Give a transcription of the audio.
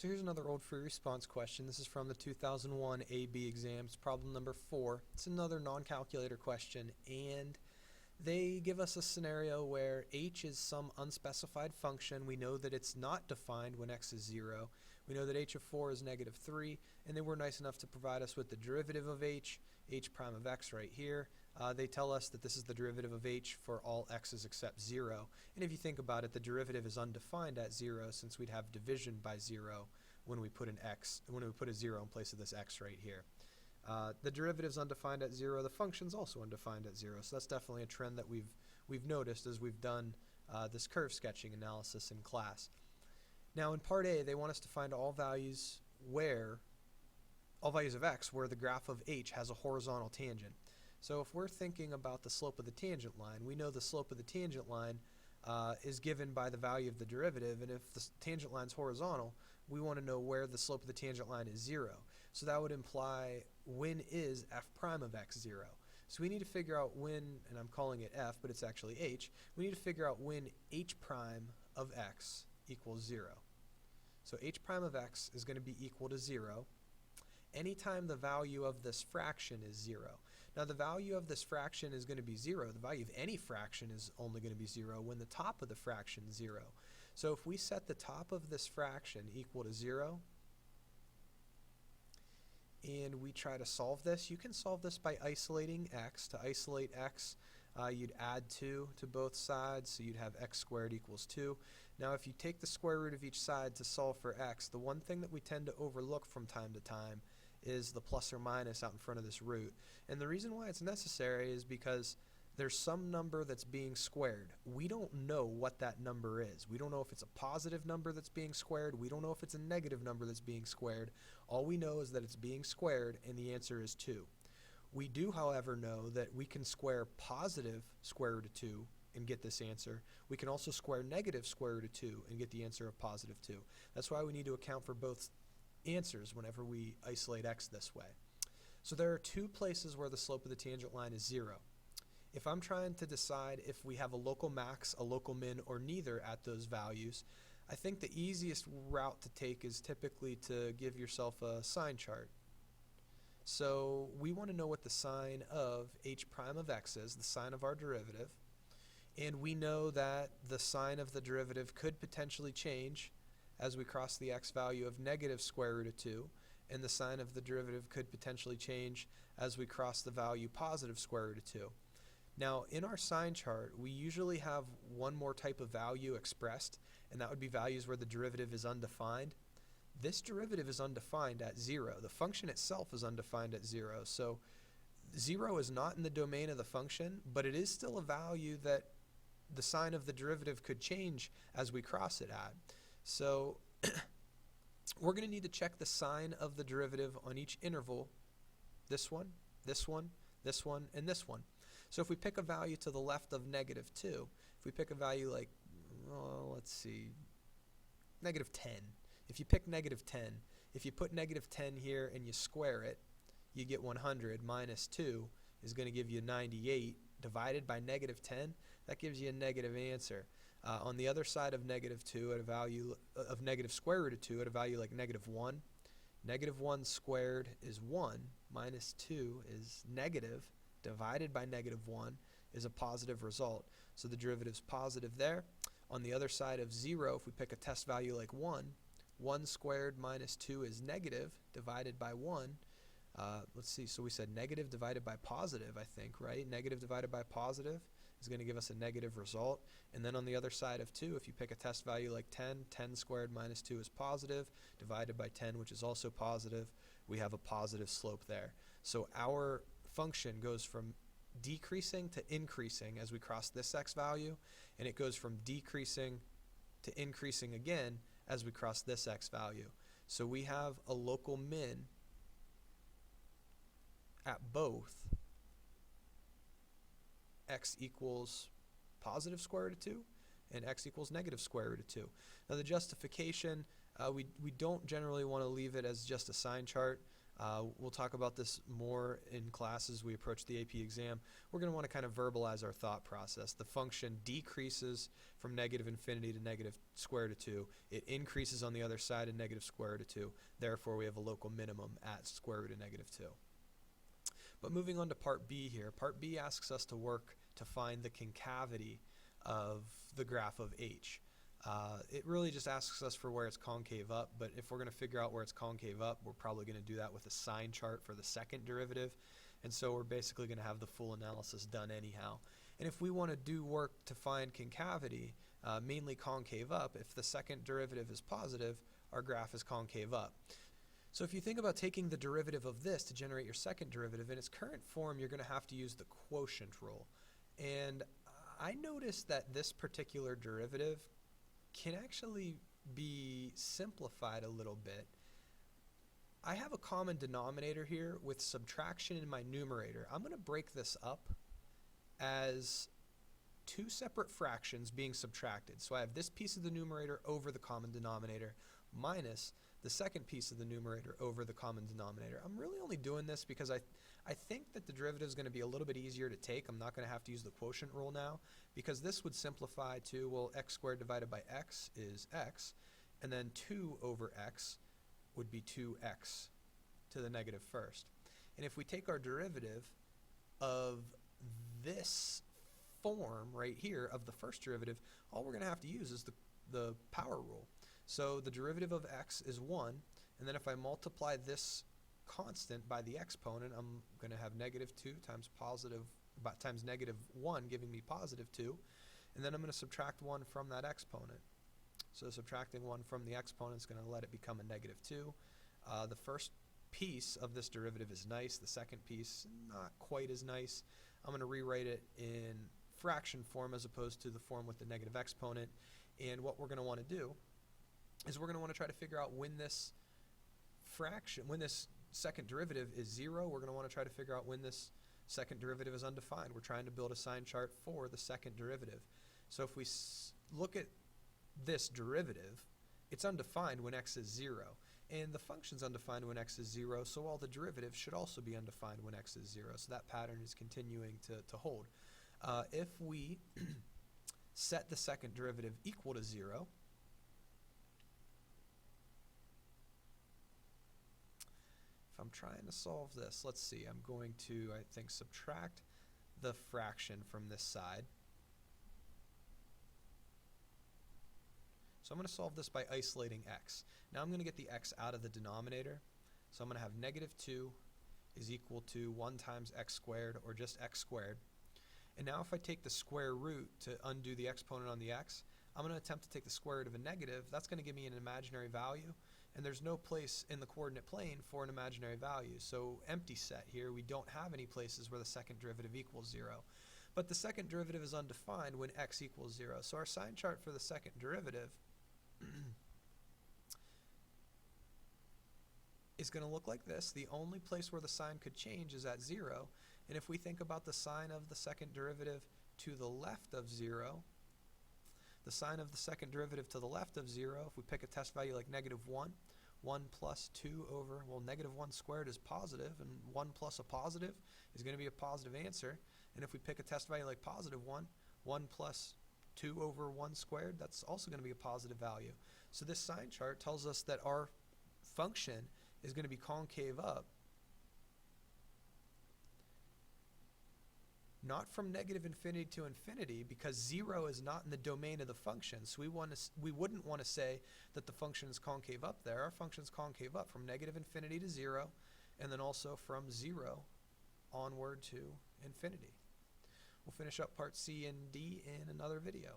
So here's another old free response question. This is from the 2001 AB exam. It's problem number 4. It's another non-calculator question, and they give us a scenario where h is some unspecified function. We know that it's not defined when x is 0. We know that h of 4 is negative 3, and they were nice enough to provide us with the derivative of h prime of x right here. They tell us that this is the derivative of h for all x's except 0. And if you think about it, the derivative is undefined at 0 since we'd have division by 0 when we put a 0 in place of this x right here. The derivative is undefined at 0. The function's also undefined at 0. So that's definitely a trend that we've noticed as we've done this curve sketching analysis in class. Now in part A, they want us to find all values of x where the graph of h has a horizontal tangent. So if we're thinking about the slope of the tangent line, we know the slope of the tangent line is given by the value of the derivative, and if the tangent line's horizontal, we want to know where the slope of the tangent line is 0. So that would imply when is f prime of x 0. So we need to figure out when, and I'm calling it f, but it's actually h, we need to figure out when h prime of x equals 0. So h prime of x is going to be equal to 0 anytime the value of this fraction is 0. Now the value of this fraction is going to be 0. The value of any fraction is only going to be 0 when the top of the fraction is 0. So if we set the top of this fraction equal to 0, and we try to solve this, you can solve this by isolating x. To isolate x, you'd add 2 to both sides, so you'd have x squared equals 2. Now if you take the square root of each side to solve for x, the one thing that we tend to overlook from time to time is the plus or minus out in front of this root. And the reason why it's necessary is because there's some number that's being squared. We don't know what that number is. We don't know if it's a positive number that's being squared. We don't know if it's a negative number that's being squared. All we know is that it's being squared, and the answer is 2. We do, however, know that we can square positive square root of 2 and get this answer. We can also square negative square root of 2 and get the answer of positive 2. That's why we need to account for both answers whenever we isolate x this way. So there are 2 places where the slope of the tangent line is 0. If I'm trying to decide if we have a local max, a local min, or neither at those values, I think the easiest route to take is typically to give yourself a sign chart. So we want to know what the sign of h prime of x is, the sign of our derivative, and we know that the sign of the derivative could potentially change as we cross the x value of negative square root of 2, and the sign of the derivative could potentially change as we cross the value positive square root of 2. Now in our sign chart, we usually have one more type of value expressed, and that would be values where the derivative is undefined. This derivative is undefined at 0. The function itself is undefined at 0. So 0 is not in the domain of the function, but it is still a value that the sign of the derivative could change as we cross it at. So we're going to need to check the sign of the derivative on each interval, this one, this one, this one, and this one. So if we pick a value to the left of negative 2, if we pick a value like, let's see, negative 10. If you pick negative 10, if you put negative 10 here and you square it, you get 100 minus 2 is going to give you 98 divided by negative 10. That gives you a negative answer. On the other side of negative 2 at a value of negative square root of 2 at a value like negative 1, negative 1 squared is 1 minus 2 is negative divided by negative 1 is a positive result. So the derivative is positive there. On the other side of 0, if we pick a test value like 1, 1 squared minus 2 is negative divided by 1. Let's see, so we said negative divided by positive, I think, right? Negative divided by positive is going to give us a negative result. And then on the other side of 2, if you pick a test value like 10, 10 squared minus 2 is positive, divided by 10, which is also positive, we have a positive slope there. So our function goes from decreasing to increasing as we cross this x value, and it goes from decreasing to increasing again as we cross this x value. So we have a local min at both x equals positive square root of 2 and x equals negative square root of 2. Now the justification, we don't generally want to leave it as just a sign chart. We'll talk about this more in class as we approach the AP exam. We're going to want to kind of verbalize our thought process. The function decreases from negative infinity to negative square root of 2. It increases on the other side in negative square root of 2. Therefore, we have a local minimum at square root of negative 2. But moving on to part B here. Part B asks us to work to find the concavity of the graph of h. It really just asks us for where it's concave up, but if we're going to figure out where it's concave up, we're probably going to do that with a sign chart for the second derivative, and so we're basically going to have the full analysis done anyhow. And if we want to do work to find concavity, mainly concave up, if the second derivative is positive, our graph is concave up. So if you think about taking the derivative of this to generate your second derivative, in its current form, you're going to have to use the quotient rule. And I noticed that this particular derivative can actually be simplified a little bit. I have a common denominator here with subtraction in my numerator. I'm going to break this up as two separate fractions being subtracted. So I have this piece of the numerator over the common denominator minus the second piece of the numerator over the common denominator. I'm really only doing this because I think that the derivative is going to be a little bit easier to take. I'm not going to have to use the quotient rule now because this would simplify to, well, x squared divided by x is x, and then 2 over x would be 2x to the negative first. And if we take our derivative of this form right here of the first derivative, all we're going to have to use is the power rule. So the derivative of x is 1, and then if I multiply this constant by the exponent, I'm going to have negative 2 times negative 1 giving me positive 2, and then I'm going to subtract 1 from that exponent. So subtracting 1 from the exponent is going to let it become a negative 2. The first piece of this derivative is nice. The second piece, not quite as nice. I'm going to rewrite it in fraction form as opposed to the form with the negative exponent. And what we're going to want to do is we're going to want to try to figure out when this second derivative is 0. We're going to want to try to figure out when this second derivative is undefined. We're trying to build a sign chart for the second derivative. So if we look at this derivative, it's undefined when x is 0. And the function's undefined when x is 0, so all the derivatives should also be undefined when x is 0. So that pattern is continuing to hold. If we set the second derivative equal to 0, if I'm trying to solve this, let's see, I'm going to, I think, subtract the fraction from this side. So I'm going to solve this by isolating x. Now I'm going to get the x out of the denominator. So I'm going to have negative 2 is equal to 1 times x squared, or just x squared. And now if I take the square root to undo the exponent on the x, I'm going to attempt to take the square root of a negative. That's going to give me an imaginary value. And there's no place in the coordinate plane for an imaginary value. So empty set here. We don't have any places where the second derivative equals 0. But the second derivative is undefined when x equals 0. So our sign chart for the second derivative is going to look like this. The only place where the sign could change is at 0. And if we think about the sign of the second derivative to the left of 0, the sign of the second derivative to the left of 0, if we pick a test value like negative 1, 1 plus 2 over, well, negative 1 squared is positive, and 1 plus a positive is going to be a positive answer. And if we pick a test value like positive 1, 1 plus 2 over 1 squared, that's also going to be a positive value. So this sign chart tells us that our function is going to be concave up, not from negative infinity to infinity, because 0 is not in the domain of the function. So we wouldn't want to say that the function is concave up there. Our function is concave up from negative infinity to 0, and then also from 0 onward to infinity. We'll finish up part C and D in another video.